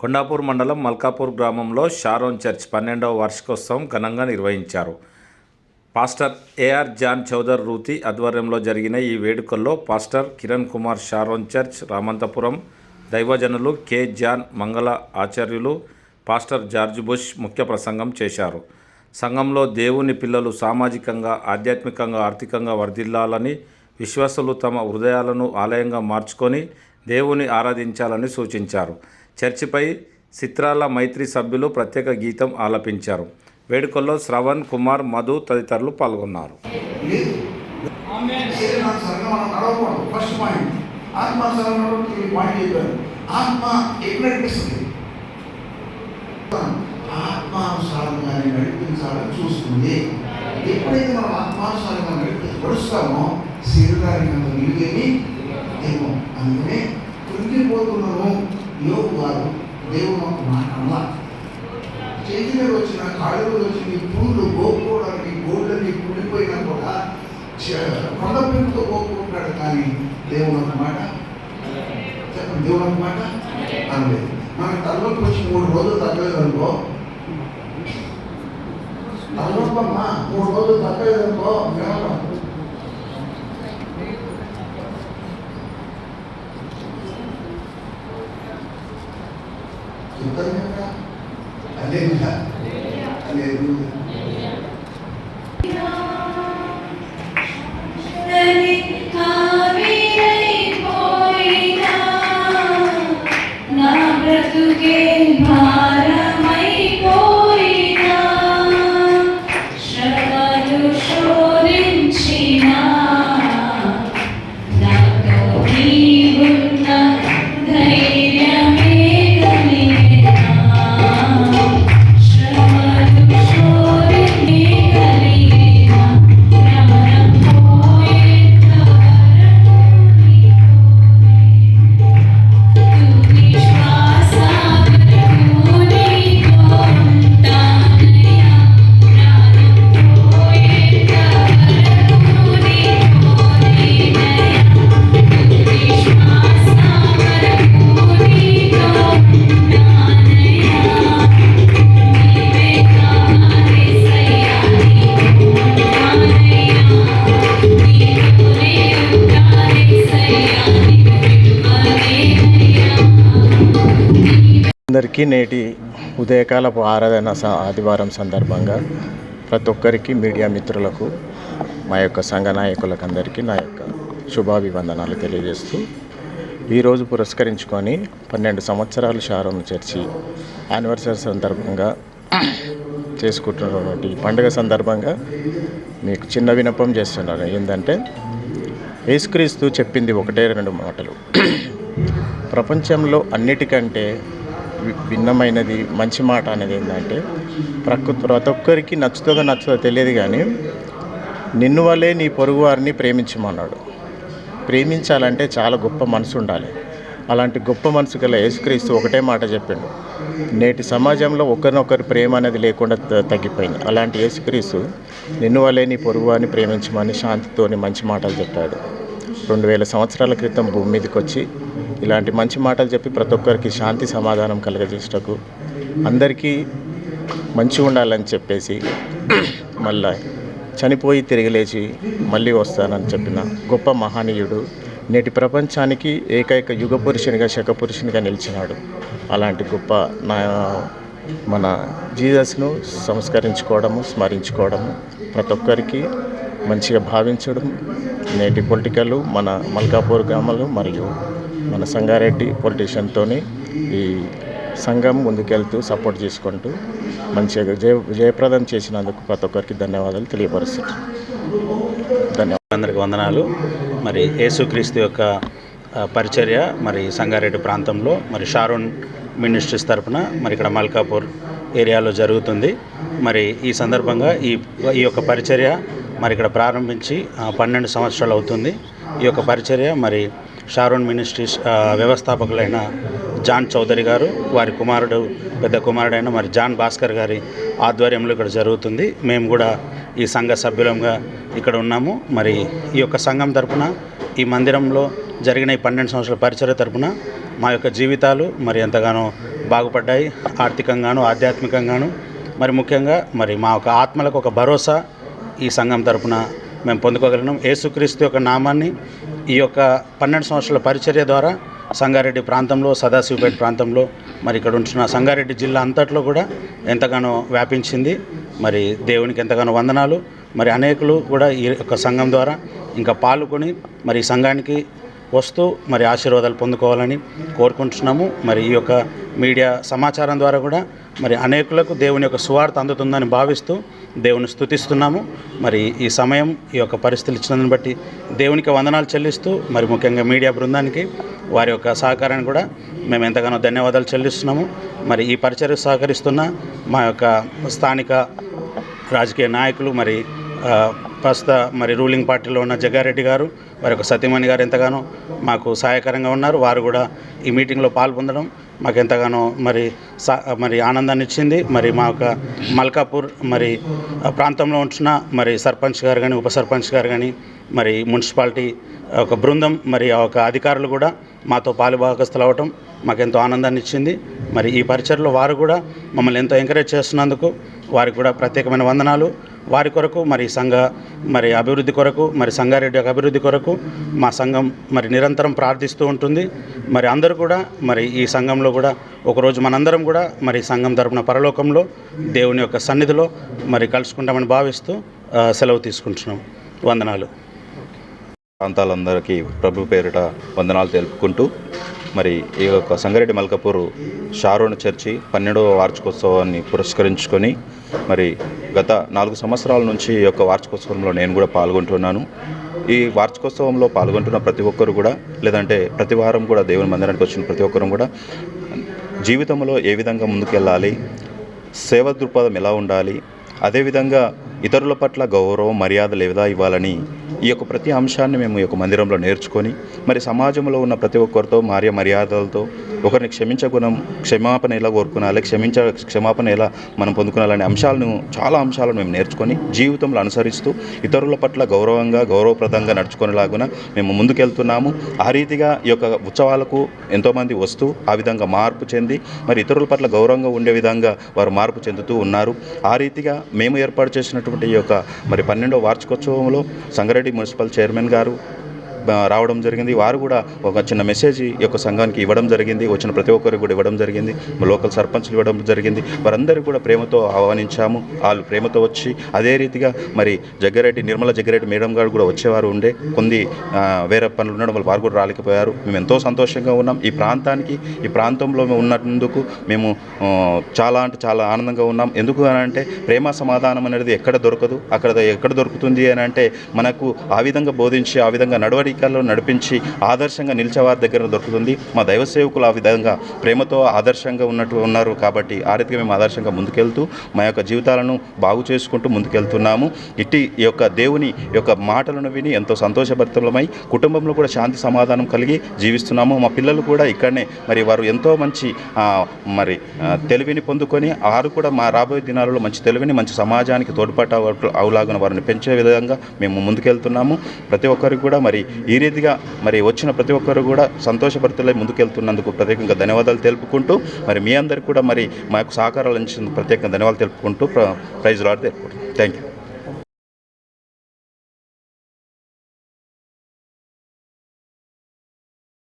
కొండాపూర్ మండలం మల్కాపూర్ గ్రామంలో Sharon church 12వ వార్షికోత్సవం ఘనంగా నిర్వహించారు. పాస్టర్ ఏఆర్ జాన్ చౌదర్ రూతి ఆధ్వర్యంలో జరిగిన ఈ వేడుకల్లో pastor Kiran Kumar Sharon church Ramanthapur, దైవజనులు కె జాన్ మంగళ ఆచార్యులు, పాస్టర్ జార్జ్ బుష్ ముఖ్య ప్రసంగం చేశారు. సంఘంలో దేవుని పిల్లలు సామాజికంగా, ఆధ్యాత్మికంగా, ఆర్థికంగా వర్ధిల్లాలని, విశ్వాసులు తమ హృదయాలను ఆలయంగా మార్చుకొని దేవుని ఆరాధించాలని సూచించారు. చర్చిపై చిత్రాల మైత్రి సభ్యులు ప్రత్యేక గీతం ఆలపించారు. వేడుకల్లో శ్రవణ్ కుమార్, మధు తదితరులు పాల్గొన్నారు. ఆత్మానుసారంగానే నడిపించాలని చూస్తుంది. ఎప్పుడైతే మనం ఆత్మానుసారంగా నడుస్తామో శరీరానికి అంత నిలుగేమి ఏమో. అందుకనే కృంగిపోతున్నాము. యోగు వారు దేవుడు ఒక మాట అలా చేతి మీద వచ్చిన కాళ్ళు వచ్చిన పుండ్లు గోపుకోవడానికి గోళ్ళని కుడిపోయినా కూడా కొండ పెంపుతో గోపుకుంటాడు. కానీ దేవుడు ఒక మాట చెప్పండి, దేవుడు ఒక మాట అనలేదు. మనకి తలలోకి వచ్చి 3 రోజులు తగ్గలేదనుకో, తలలోపమ్మా 3 రోజులు తగ్గలేదనుకో, అలేలుయా అలేలుయా. అందరికీ నేటి ఉదయకాలపు ఆరాధన ఆదివారం సందర్భంగా ప్రతి ఒక్కరికి, మీడియా మిత్రులకు, మా యొక్క సంఘ నాయకులకు అందరికీ నా యొక్క శుభాభివందనాలు తెలియజేస్తూ, ఈరోజు పురస్కరించుకొని 12 సంవత్సరాలు షారోన్ చర్చి యానివర్సరీ సందర్భంగా చేసుకుంటున్నటువంటి పండుగ సందర్భంగా మీకు చిన్న విన్నపం చేస్తున్నాను. ఏంటంటే, యేసుక్రీస్తు చెప్పింది 1-2 మాటలు. ప్రపంచంలో అన్నిటికంటే భిన్నమైనది మంచి మాట అనేది ఏంటంటే, ప్రతి ఒక్కరికి నచ్చుతుందో తెలియదు కానీ నిన్ను వల్లే నీ పొరుగు వారిని ప్రేమించమన్నాడు. ప్రేమించాలంటే చాలా గొప్ప మనసు ఉండాలి. అలాంటి గొప్ప మనసు గల యేసుక్రీస్తు ఒకటే మాట చెప్పిండు. నేటి సమాజంలో ఒకరినొకరు ప్రేమ అనేది లేకుండా తగ్గిపోయింది. అలాంటి యేసుక్రీస్తు నిన్ను వల్లే నీ పొరుగు వారిని ప్రేమించమని శాంతితోని మంచి మాటలు చెప్పాడు. 2000 సంవత్సరాల క్రితం భూమి మీదకి వచ్చి ఇలాంటి మంచి మాటలు చెప్పి ప్రతి ఒక్కరికి శాంతి సమాధానం కలగజేసేటకు, అందరికీ మంచిగా ఉండాలని చెప్పేసి మళ్ళీ చనిపోయి తిరిగి లేచి మళ్ళీ వస్తానని చెప్పిన గొప్ప మహనీయుడు. నేటి ప్రపంచానికి ఏకైక యుగ పురుషునిగా, శక పురుషునిగా నిలిచినాడు. అలాంటి గొప్ప మన జీసస్ను సంస్కరించుకోవడము, స్మరించుకోవడము, ప్రతి ఒక్కరికి మంచిగా భావించడం. నేటి పొలిటికల్ మన మల్కాపూర్ గ్రామాలు మరియు మన సంగారెడ్డి పొలిటీషియన్తో ఈ సంఘం ముందుకెళ్తూ సపోర్ట్ చేసుకుంటూ మంచిగా జయప్రదం చేసినందుకు ప్రతి ఒక్కరికి ధన్యవాదాలు తెలియపరుస్తున్నాను. ధన్యవాదాలు. అందరికీ వందనాలు. మరి యేసుక్రీస్తు యొక్క పరిచర్య మరి సంగారెడ్డి ప్రాంతంలో మరి షారోన్ మినిస్ట్రీస్ తరఫున మరి ఇక్కడ మల్కాపూర్ ఏరియాలో జరుగుతుంది. మరి ఈ సందర్భంగా ఈ యొక్క పరిచర్య మరి ఇక్కడ ప్రారంభించి 12 సంవత్సరాలు అవుతుంది. ఈ యొక్క పరిచర్య మరి షారోన్ మినిస్ట్రీస్ వ్యవస్థాపకులైన జాన్ చౌదరి గారు, వారి కుమారుడు, పెద్ద కుమారుడైన మరి జాన్ భాస్కర్ గారి ఆధ్వర్యంలో ఇక్కడ జరుగుతుంది. మేము కూడా ఈ సంఘ సభ్యులంగా ఇక్కడ ఉన్నాము. మరి ఈ యొక్క సంఘం తరపున ఈ మందిరంలో జరిగిన ఈ 12 సంవత్సరాల పరిచర్య తరపున మా యొక్క జీవితాలు మరి ఎంతగానో బాగుపడ్డాయి, ఆర్థికంగాను ఆధ్యాత్మికంగాను. మరి ముఖ్యంగా మరి మా యొక్క ఆత్మలకు ఒక భరోసా ఈ సంఘం తరపున మేము పొందుకోగలిగినాం. యేసుక్రీస్తు యొక్క నామాన్ని ఈ యొక్క 12 సంవత్సరాల పరిచర్య ద్వారా సంగారెడ్డి ప్రాంతంలో, సదాశివపేట ప్రాంతంలో, మరి ఇక్కడ ఉంటున్న సంగారెడ్డి జిల్లా అంతట్లో కూడా ఎంతగానో వ్యాపించింది. మరి దేవునికి ఎంతగానో వందనాలు. మరి అనేకులు కూడా ఈ యొక్క సంఘం ద్వారా ఇంకా పాల్గొని మరి ఈ సంఘానికి వస్తూ మరి ఆశీర్వాదాలు పొందుకోవాలని కోరుకుంటున్నాము. మరి ఈ యొక్క మీడియా సమాచారం ద్వారా కూడా మరి అనేకులకు దేవుని యొక్క సువార్త అందుతుందని భావిస్తూ దేవుని స్తుతిస్తున్నాము. మరి ఈ సమయం ఈ యొక్క పరిస్థితులు ఇచ్చినందుని బట్టి దేవునికి వందనాలు చెల్లిస్తూ మరి ముఖ్యంగా మీడియా బృందానికి వారి యొక్క సహకారాన్ని కూడా మేము ఎంతగానో ధన్యవాదాలు చెల్లిస్తున్నాము. మరి ఈ పరిచర్యకు సహకరిస్తున్న మా యొక్క స్థానిక రాజకీయ నాయకులు, మరి ప్రస్తుత మరి రూలింగ్ పార్టీలో ఉన్న జగ్గారెడ్డి గారు, వారి యొక్క సతీమణి గారు ఎంతగానో మాకు సహాయకరంగా ఉన్నారు. వారు కూడా ఈ మీటింగ్లో పాల్పొందడం మాకు ఎంతగానో మరి ఆనందాన్ని ఇచ్చింది. మరి మా యొక్క మల్కాపూర్ మరి ప్రాంతంలో ఉంటున్న మరి సర్పంచ్ గారు కానీ, ఉప సర్పంచ్ గారు కానీ, మరి మున్సిపాలిటీ ఒక బృందం, మరి ఆ ఒక అధికారులు కూడా మాతో పాలుభాగస్తులు అవ్వటం మాకెంతో ఆనందాన్ని ఇచ్చింది. మరి ఈ పరిచర్లో వారు కూడా మమ్మల్ని ఎంతో ఎంకరేజ్ చేస్తున్నందుకు వారికి కూడా ప్రత్యేకమైన వందనాలు. వారి కొరకు మరి సంఘ మరి అభివృద్ధి కొరకు, మరి సంగారెడ్డి యొక్క అభివృద్ధి కొరకు మా సంఘం మరి నిరంతరం ప్రార్థిస్తూ ఉంటుంది. మరి అందరూ కూడా మరి ఈ సంఘంలో కూడా ఒకరోజు మనందరం కూడా మరి సంఘం తరపున పరలోకంలో దేవుని యొక్క సన్నిధిలో మరి కలుసుకుంటామని భావిస్తూ సెలవు తీసుకుంటున్నాం. వందనాలు. ప్రాంతాలందరికీ ప్రభు పేరిట వందనాలు తెలుపుకుంటూ మరి ఈ యొక్క సంగారెడ్డి మల్కాపూర్ షారోన్ చర్చి 12వ వార్షికోత్సవాన్ని పురస్కరించుకొని మరి గత 4 సంవత్సరాల నుంచి ఈ యొక్క వార్షికోత్సవంలో నేను కూడా పాల్గొంటున్నాను. ఈ వార్షికోత్సవంలో పాల్గొంటున్న ప్రతి ఒక్కరు కూడా, లేదంటే ప్రతి వారం కూడా దేవుని మందిరానికి వచ్చిన ప్రతి ఒక్కరు కూడా జీవితంలో ఏ విధంగా ముందుకెళ్ళాలి, సేవ దృక్పథం ఎలా ఉండాలి, అదేవిధంగా ఇతరుల పట్ల గౌరవం, మర్యాదలు ఏవిధా ఇవ్వాలని ఈ యొక్క ప్రతి అంశాన్ని మేము ఈ యొక్క మందిరంలో నేర్చుకొని మరి సమాజంలో ఉన్న ప్రతి ఒక్కరితో మర్యాదలతో ఒకరిని క్షమాపణ ఎలా కోరుకునాలి, క్షమాపణ ఎలా మనం పొందుకోవాలనే చాలా అంశాలను మేము నేర్చుకొని జీవితంలో అనుసరిస్తూ ఇతరుల పట్ల గౌరవప్రదంగా నడుచుకునేలాగున మేము ముందుకెళ్తున్నాము. ఆ రీతిగా ఈ యొక్క ఉత్సవాలకు ఎంతోమంది వస్తూ ఆ విధంగా మార్పు చెంది మరి ఇతరుల పట్ల గౌరవంగా ఉండే విధంగా వారు మార్పు చెందుతూ ఉన్నారు. ఆ రీతిగా మేము ఏర్పాటు చేసినటువంటి ఈ యొక్క మరి 12వ వార్షికోత్సవంలో సంగారెడ్డి మున్సిపల్ చైర్మన్ గారు రావడం జరిగింది. వారు కూడా ఒక చిన్న మెసేజ్ ఈ యొక్క సంఘానికి ఇవ్వడం జరిగింది. వచ్చిన ప్రతి ఒక్కరికి కూడా ఇవ్వడం జరిగింది. లోకల్ సర్పంచ్లు ఇవ్వడం జరిగింది. వారందరికీ కూడా ప్రేమతో ఆహ్వానించాము. వాళ్ళు ప్రేమతో వచ్చి అదే రీతిగా మరి నిర్మల జగ్గారెడ్డి మేడం గారు కూడా వచ్చేవారు ఉండే, కొన్ని వేరే పనులు ఉండడం వల్ల వారు కూడా రాలేకపోయారు. మేము ఎంతో సంతోషంగా ఉన్నాం. ఈ ప్రాంతంలో ఉన్నందుకు మేము చాలా ఆనందంగా ఉన్నాం. ఎందుకు అని అంటే ప్రేమ సమాధానం అనేది ఎక్కడ దొరకదు. ఎక్కడ దొరుకుతుంది అని అంటే మనకు ఆ విధంగా బోధించి ఆ విధంగా నడిపించి ఆదర్శంగా నిలిచేవారి దగ్గర దొరుకుతుంది. మా దైవ సేవకులు ఆ విధంగా ప్రేమతో ఆదర్శంగా ఉన్నారు. కాబట్టి ఆ రీతిగా మేము ఆదర్శంగా ముందుకెళ్తూ మా యొక్క జీవితాలను బాగు చేసుకుంటూ ముందుకెళ్తున్నాము. ఈ యొక్క దేవుని యొక్క మాటలను విని ఎంతో సంతోషభరితమై కుటుంబంలో కూడా శాంతి సమాధానం కలిగి జీవిస్తున్నాము. మా పిల్లలు కూడా ఇక్కడనే మరి వారు ఎంతో మంచి మరి తెలివిని పొందుకొని వారు కూడా మా రాబోయే దినాలలో మంచి తెలివిని, మంచి సమాజానికి తోడ్పాటు అవులాగున వారిని పెంచే విధంగా మేము ముందుకెళ్తున్నాము. ప్రతి ఒక్కరికి కూడా మరి ఈ రీతిగా మరి వచ్చిన ప్రతి ఒక్కరు కూడా సంతోషభరితులై ముందుకెళ్తున్నందుకు ప్రత్యేకంగా ధన్యవాదాలు తెలుపుకుంటూ మరి మీ అందరికీ కూడా మరి మా యొక్క సహకారాలు అందించినందుకు ప్రత్యేకంగా ధన్యవాదాలు తెలుపుకుంటూ ప్రైజ్ లార్డ్ తెలుపుకుంటాం. Thank you.